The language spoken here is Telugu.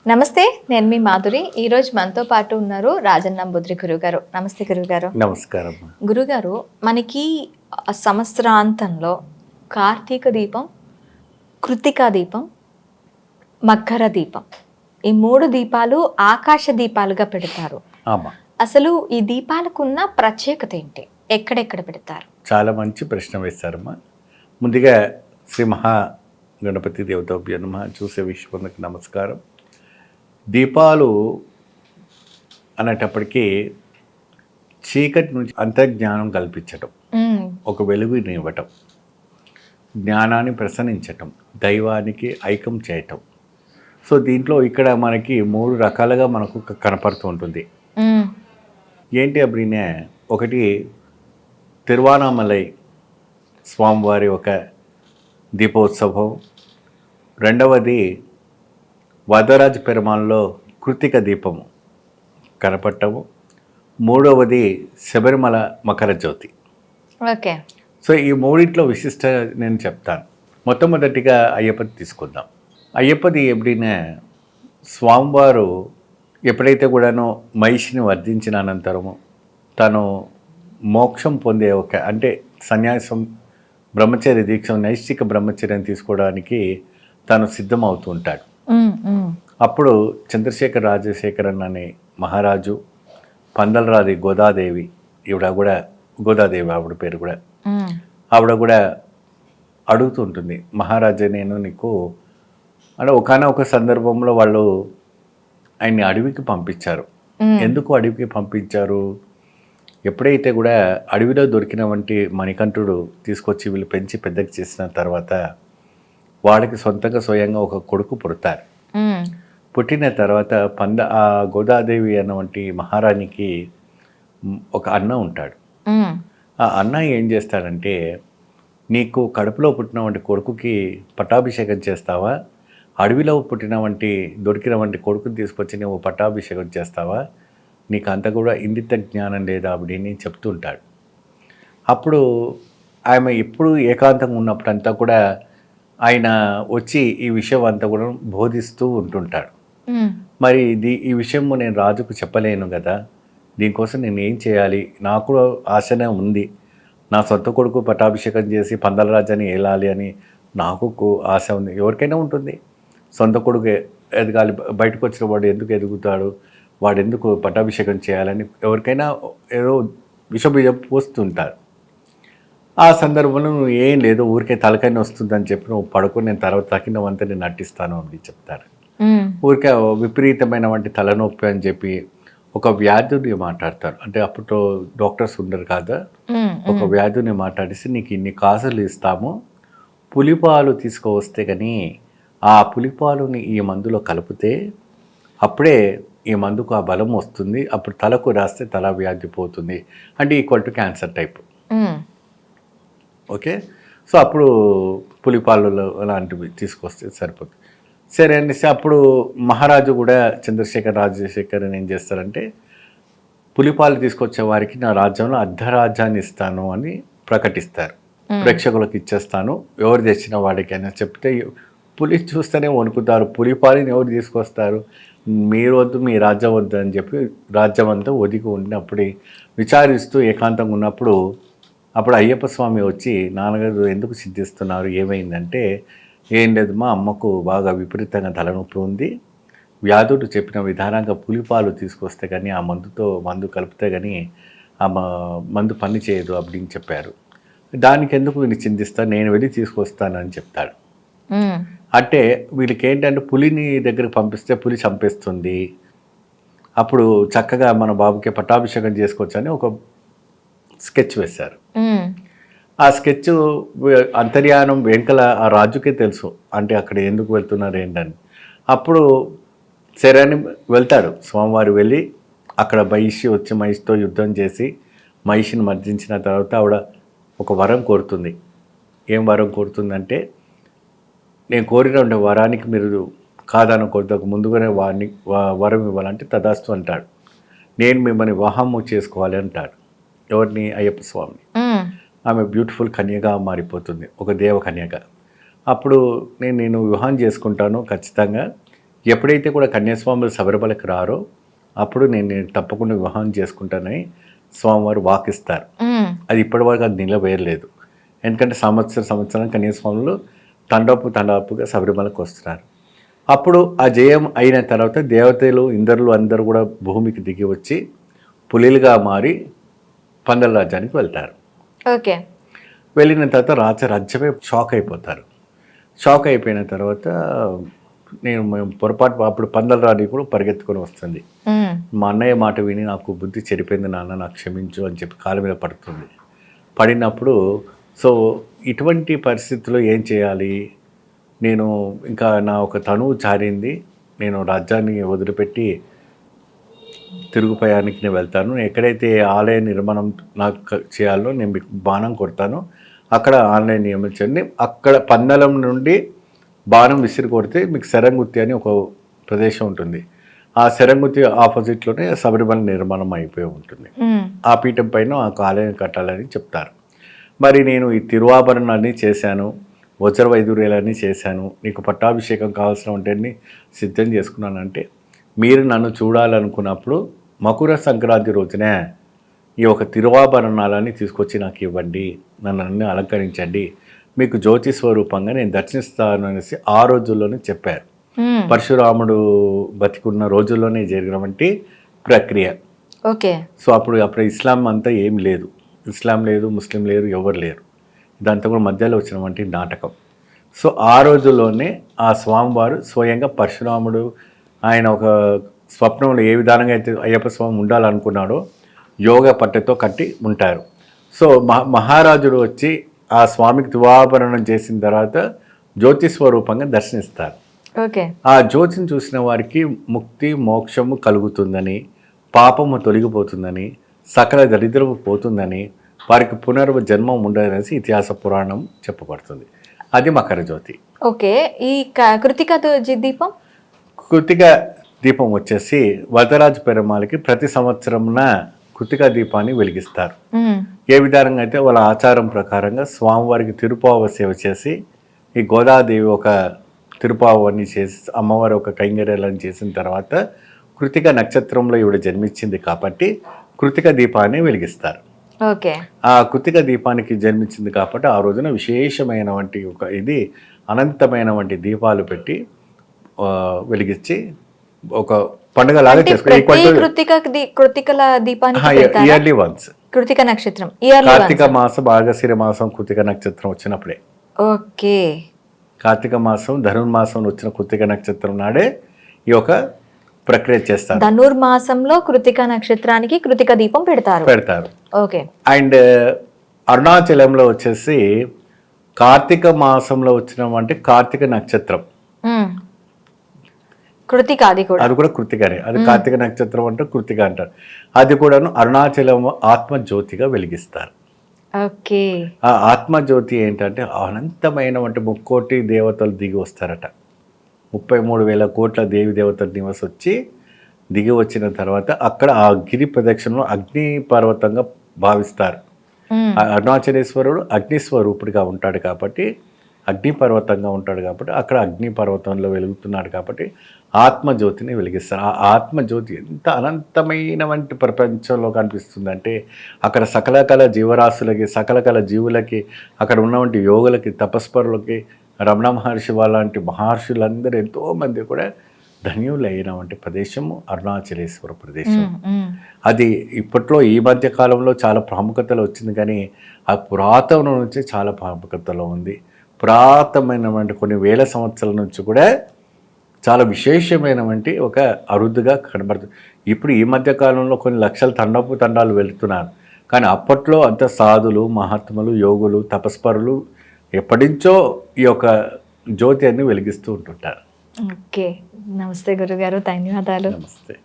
నమస్తే, నేను మీ మాధురి. ఈరోజు మనతో పాటు ఉన్నారు రాజన్నంబుద్రి గురుగారు. నమస్తే గురుగారు. నమస్కారం. గురుగారు, మనకి సంవత్సరాంతంలో కార్తీక దీపం, కృత్తికా దీపం, మకర దీపం, ఈ 3 దీపాలు ఆకాశ దీపాలుగా పెడతారు. ఆమా. అసలు ఈ దీపాలకున్న ప్రత్యేకత ఏంటి? ఎక్కడెక్కడ పెడతారు? చాలా మంచి ప్రశ్న వేశారమ్మా. ముందుగా శ్రీ మహా గణపతి దేవతాభ్యో నమః. చూసే విశ్వందరికి నమస్కారం. దీపాలు అనేటప్పటికీ చీకటి నుంచి అంతర్జ్ఞానం కల్పించటం, ఒక వెలుగుని ఇవ్వటం, జ్ఞానాన్ని ప్రసరించటం, దైవానికి ఐక్యం చేయటం. సో దీంట్లో ఇక్కడ మనకి 3 రకాలుగా మనకు కనపడుతూ ఉంటుంది. ఏంటి అప్పుడే ఒకటి తిరువానామలై స్వామివారి ఒక దీపోత్సవం, రెండవది వరదరాజ పెరుమాల్లో కృత్తిక దీపము కనపడటము, మూడవది శబరిమల మకర జ్యోతి. ఓకే. సో ఈ మూడింట్లో విశిష్ట నేను చెప్తాను. మొట్టమొదటిగా అయ్యప్పది తీసుకుందాం. అయ్యప్పది ఎప్పుడైనా స్వామివారు ఎప్పుడైతే కూడాను మహిషిని వర్ధించిన అనంతరము తను మోక్షం పొందే అంటే సన్యాసం, బ్రహ్మచర్య దీక్ష, నైష్టిక బ్రహ్మచర్యం తీసుకోవడానికి తను సిద్ధమవుతూ ఉంటాడు. అప్పుడు చంద్రశేఖర్ రాజశేఖరన్ అనే మహారాజు, పందలరాది గోదాదేవి, ఈవిడ కూడా గోదాదేవి ఆవిడ పేరు కూడా, ఆవిడ కూడా అడుగుతూ ఉంటుంది, మహారాజా నేను నీకు అంటే ఒకనొక సందర్భంలో వాళ్ళు ఆయన్ని అడవికి పంపించారు. ఎందుకు అడవికి పంపించారు? ఎప్పుడైతే కూడా అడవిలో దొరికిన వంటి మణికంఠుడు తీసుకొచ్చి వీళ్ళు పెంచి పెద్దకి చేసిన తర్వాత వాళ్ళకి సొంతంగా స్వయంగా ఒక కొడుకు పుడతారు. పుట్టిన తర్వాత ఆ గోదాదేవి అన్నవంటి మహారాణికి ఒక అన్న ఉంటాడు. ఆ అన్న ఏం చేస్తాడంటే, నీకు కడుపులో పుట్టిన వంటి కొడుకుకి పట్టాభిషేకం చేస్తావా, అడవిలో పుట్టిన వంటి దొరికిన వంటి కొడుకుని తీసుకొచ్చి నువ్వు పట్టాభిషేకం చేస్తావా, నీకు అంత కూడా ఇంగిత జ్ఞానం లేదా அப்படின்னு చెప్తూ ఉంటాడు. అప్పుడు ఆమె ఎప్పుడు ఏకాంతంగా ఉన్నప్పుడు అంతా కూడా ఆయన వచ్చి ఈ విషయం అంతా కూడా బోధిస్తూ ఉంటుంటాడు. మరి ఈ విషయం నేను రాజుకు చెప్పలేను కదా, దీనికోసం నేను ఏం చేయాలి, నాకు ఆశనే ఉంది, నా సొంత కొడుకు పట్టాభిషేకం చేసి పందల రాజాని ఏలాలి అని నాకు ఆశ ఉంది. ఎవరికైనా ఉంటుంది, సొంత కొడుకు ఎదగాలి, బయటకు వచ్చిన వాడు ఎందుకు ఎదుగుతాడు, వాడు ఎందుకు పట్టాభిషేకం చేయాలని ఎవరికైనా ఏదో విషబీజం పోస్తుంటారు. ఆ సందర్భంలో నువ్వు ఏం లేదు, ఊరికే తలకైనా వస్తుందని చెప్పి నువ్వు పడుకొని నేను తర్వాత తగినవంతా నేను నటిస్తాను అని చెప్తారు. ఊరికే విపరీతమైన వంటి తలనొప్పి అని చెప్పి ఒక వ్యాధుని మాట్లాడతారు. అంటే అప్పుడు డాక్టర్స్ ఉండరు కదా, ఒక వ్యాధుని మాట్లాడిస్తే నీకు ఇన్ని కాసులు ఇస్తాము, పులిపాలు తీసుకువస్తే కానీ ఆ పులిపాలుని ఈ మందులో కలిపితే అప్పుడే ఈ మందుకు ఆ బలం వస్తుంది, అప్పుడు తలకు రాస్తే తల వ్యాధి పోతుంది, అంటే equal to cancer type. Okay. So అప్పుడు పులిపాలు లాంటివి తీసుకొస్తే సరిపోతుంది. సరే అనేసి అప్పుడు మహారాజు కూడా చంద్రశేఖర్ రాజశేఖర్ ఏం చేస్తారంటే, పులిపాలు తీసుకొచ్చే వారికి నా రాజ్యంలో అర్ధరాజ్యాన్ని ఇస్తాను అని ప్రకటిస్తారు. ప్రేక్షకులకు ఇచ్చేస్తాను, ఎవరు తెచ్చిన వాడికి అని చెప్తే పులి చూస్తేనే వణుకుతారు, పులిపాలిని ఎవరు తీసుకొస్తారు, మీరు వద్దు మీ రాజ్యం వద్దు అని చెప్పి రాజ్యం అంతా ఒదిగి ఉన్నప్పుడు విచారిస్తూ ఏకాంతంగా ఉన్నప్పుడు అప్పుడు అయ్యప్ప స్వామి వచ్చి, నాన్నగారు ఎందుకు సిద్ధిస్తున్నారు, ఏమైందంటే, ఏం లేదు మా అమ్మకు బాగా విపరీతంగా తలనొప్పి ఉంది, వ్యాధుడు చెప్పిన విధానంగా పులిపాలు తీసుకొస్తే కానీ ఆ మందు కలిపితే కానీ ఆ మందు పని చేయదు அப்படின்னு చెప్పారు. దానికి ఎందుకు వీళ్ళు చింతిస్తాను, నేను వెళ్ళి తీసుకొస్తానని చెప్తాడు. అంటే వీళ్ళకి ఏంటంటే పులిని దగ్గరికి పంపిస్తే పులి చంపేస్తుంది, అప్పుడు చక్కగా మన బాబుకి పట్టాభిషేకం చేసుకోవచ్చని ఒక స్కెచ్ వేశారు. ఆ స్కెచ్ అంతర్యానం వెంకల ఆ రాజుకే తెలుసు, అంటే అక్కడ ఎందుకు వెళ్తున్నారు ఏంటని. అప్పుడు సరే అని వెళ్తాడు స్వామివారు. వెళ్ళి అక్కడ మహిషి వచ్చి మహిషితో యుద్ధం చేసి మహిషిని మర్దించిన తర్వాత ఆవిడ ఒక వరం కోరుతుంది. ఏం వరం కోరుతుందంటే, నేను కోరిన వరానికి మీరు కాదనకూడదు, ముందుగానే వరం ఇవ్వాలంటే తదాస్తు అంటాడు. నేను మిమ్మల్ని వివాహము చేసుకోవాలి అంటాడు. ఎవరిని? అయ్యప్ప స్వామిని. ఆమె బ్యూటిఫుల్ కన్యగా మారిపోతుంది, ఒక దేవ కన్యగా. అప్పుడు నేను వివాహం చేసుకుంటాను ఖచ్చితంగా, ఎప్పుడైతే కూడా కన్యాస్వాములు శబరిమలకి రారో అప్పుడు నేను తప్పకుండా వివాహం చేసుకుంటానని స్వామివారు వాకిస్తారు. అది ఇప్పటివరకు అది నిలవేయలేదు. ఎందుకంటే సంవత్సరం కన్యాస్వాములు తండోపుగా శబరిమలకు వస్తున్నారు. అప్పుడు ఆ జయం అయిన తర్వాత దేవతలు ఇంద్రులు అందరూ కూడా భూమికి దిగి వచ్చి పులిలుగా మారి పందల రాజ్యానికి వెళ్తారు. ఓకే. వెళ్ళిన తర్వాత రాజ్యమే షాక్ అయిపోతారు. షాక్ అయిపోయిన తర్వాత మేము పొరపాటు అప్పుడు పందల రాణి కూడా పరిగెత్తుకొని వస్తుంది. మా అన్నయ్య మాట విని నాకు బుద్ధి చెడిపోయింది నాన్న, నాకు క్షమించు అని చెప్పి కాళ్ళ మీద పడుతుంది. పడినప్పుడు సో ఇటువంటి పరిస్థితుల్లో ఏం చేయాలి, నేను ఇంకా నా ఒక తనువు జారింది, నేను రాజ్యాన్ని వదిలిపెట్టి తిరుగుపయానికి నేను వెళ్తాను, ఎక్కడైతే ఆలయ నిర్మాణం నాకు చేయాలో నేను మీకు బాణం కొడతాను, అక్కడ ఆలయం నియమించండి, అక్కడ పందలం నుండి బాణం విసిరి కొడితే మీకు శరంగుత్తి అని ఒక ప్రదేశం ఉంటుంది, ఆ శరంగుత్తి ఆపోజిట్లోనే శబరిమల నిర్మాణం అయిపోయి ఉంటుంది. ఆ పీఠం పైన ఆ ఆలయం కట్టాలని చెప్తారు. మరి నేను ఈ తిరువాభరణాన్ని చేశాను, వజ్ర వైదూర్యాలన్నీ చేశాను, నీకు పట్టాభిషేకం కావాల్సిన వంటని సిద్ధం చేసుకున్నానంటే మీరు నన్ను చూడాలనుకున్నప్పుడు మకర సంక్రాంతి రోజునే ఈ ఒక తిరువాభరణాలని తీసుకొచ్చి నాకు ఇవ్వండి, నన్ను అలంకరించండి, మీకు జ్యోతి స్వరూపంగా నేను దర్శిస్తాను అనేసి ఆ రోజుల్లోనే చెప్పారు. పరశురాముడు బతికున్న రోజుల్లోనే జరిగినటువంటి ప్రక్రియ. ఓకే. సో అప్పుడు ఇస్లాం అంతా ఏం లేదు, ఇస్లాం లేదు, ముస్లిం లేరు, ఎవరు లేరు, ఇదంతా కూడా మధ్యలో వచ్చినటువంటి నాటకం. సో ఆ రోజుల్లోనే ఆ స్వామివారు స్వయంగా పరశురాముడు ఆయన ఒక స్వప్నంలో ఏ విధానంగా అయితే అయ్యప్ప స్వామి ఉండాలనుకున్నాడో యోగ పట్టెతో కట్టి ఉంటారు. సో మహారాజుడు వచ్చి ఆ స్వామికి తిరువాభరణం చేసిన తర్వాత జ్యోతి స్వరూపంగా దర్శనిస్తారు. ఓకే. ఆ జ్యోతిని చూసిన వారికి ముక్తి మోక్షము కలుగుతుందని, పాపము తొలగిపోతుందని, సకల దరిద్రము పోతుందని, వారికి పునర్జన్మం ఉండదనేసి ఇతిహాస పురాణం చెప్పబడుతుంది. అది మకర జ్యోతి. ఓకే. ఈ కృతిక దీపం, కృతిక దీపం వచ్చేసి వరదరాజు పెరుమాళకి ప్రతి సంవత్సరంన కృతిక దీపాన్ని వెలిగిస్తారు. ఏ విధానంగా అయితే వాళ్ళ ఆచారం ప్రకారంగా స్వామివారికి తిరుపావ సేవ చేసి ఈ గోదాదేవి ఒక తిరుపావని చేసి అమ్మవారి ఒక కైంగర్యాలను చేసిన తర్వాత కృతిక నక్షత్రంలో ఈవిడ జన్మించింది కాబట్టి కృతిక దీపాన్ని వెలిగిస్తారు. ఓకే. ఆ కృతిక దీపానికి జన్మించింది కాబట్టి ఆ రోజున విశేషమైన వంటి ఒక ఇది అనంతమైన వంటి దీపాలు పెట్టి వెలిగించి ఒక పండుగ లాగా ఇయర్లీ వన్స్ కృతిక నక్షత్రం కార్తీక మాసం మార్గశిర మాసం కృతిక నక్షత్రం వచ్చినప్పుడే. ఓకే. కార్తీక మాసం ధనుర్మాసంలో వచ్చిన కృతిక నక్షత్రం నాడే ఈ యొక్క ప్రక్రియ చేస్తారు. ధనుర్మాసంలో కృతిక నక్షత్రానికి కృతిక దీపం పెడతారు. ఓకే. అండ్ అరుణాచలంలో వచ్చేసి కార్తీక మాసంలో వచ్చిన అంటే కార్తీక నక్షత్రం కృతిక, అది కూడా కృతికనే, అది కార్తీక నక్షత్రం అంటే కృతిక అంటారు. అది కూడాను అరుణాచలం ఆత్మజ్యోతిగా వెలిగిస్తారు. ఓకే. ఆ ఆత్మజ్యోతి ఏంటంటే అనంతమైన అంటే 3 కోటి దేవతలు దిగి వస్తారట. 33,000 కోట్ల దేవి దేవతలు నివసి వచ్చి దిగి వచ్చిన తర్వాత అక్కడ ఆ గిరి ప్రదక్షిణలో అగ్ని పర్వతంగా భావిస్తారు. అరుణాచలేశ్వరుడు అగ్నిస్వరూపుడిగా ఉంటాడు కాబట్టి అగ్నిపర్వతంగా ఉంటాడు కాబట్టి అక్కడ అగ్నిపర్వతంలో వెలుగుతున్నాడు కాబట్టి ఆత్మజ్యోతిని వెలిగిస్తారు. ఆ ఆత్మజ్యోతి ఎంత అనంతమైన వంటి ప్రపంచంలో కనిపిస్తుందంటే అక్కడ సకలకల జీవరాశులకి, సకలకల జీవులకి, అక్కడ ఉన్నటువంటి యోగులకి, తపస్పరులకి, రమణ మహర్షి వాళ్ళంటి మహర్షులందరూ ఎంతోమంది కూడా ధన్యులైనటువంటి ప్రదేశము అరుణాచలేశ్వర ప్రదేశం. అది ఇప్పట్లో ఈ మధ్య కాలంలో చాలా ప్రాముఖ్యతలో వచ్చింది, కానీ ఆ పురాతనం నుంచి చాలా ప్రాముఖ్యతలో ఉంది. పురాతనమైనటువంటి కొన్ని వేల సంవత్సరాల నుంచి కూడా చాలా విశేషమైనటువంటి ఒక అరుదుగా కనబడుతుంది. ఇప్పుడు ఈ మధ్య కాలంలో కొన్ని లక్షల తండాలు వెళుతున్నారు, కానీ అప్పట్లో అంత సాధులు, మహాత్ములు, యోగులు, తపస్పరులు ఎప్పటించో ఈ యొక్క జ్యోతి అని వెలిగిస్తూ ఉంటుంటారు. ఓకే. నమస్తే గురుగారు, ధన్యవాదాలు. నమస్తే.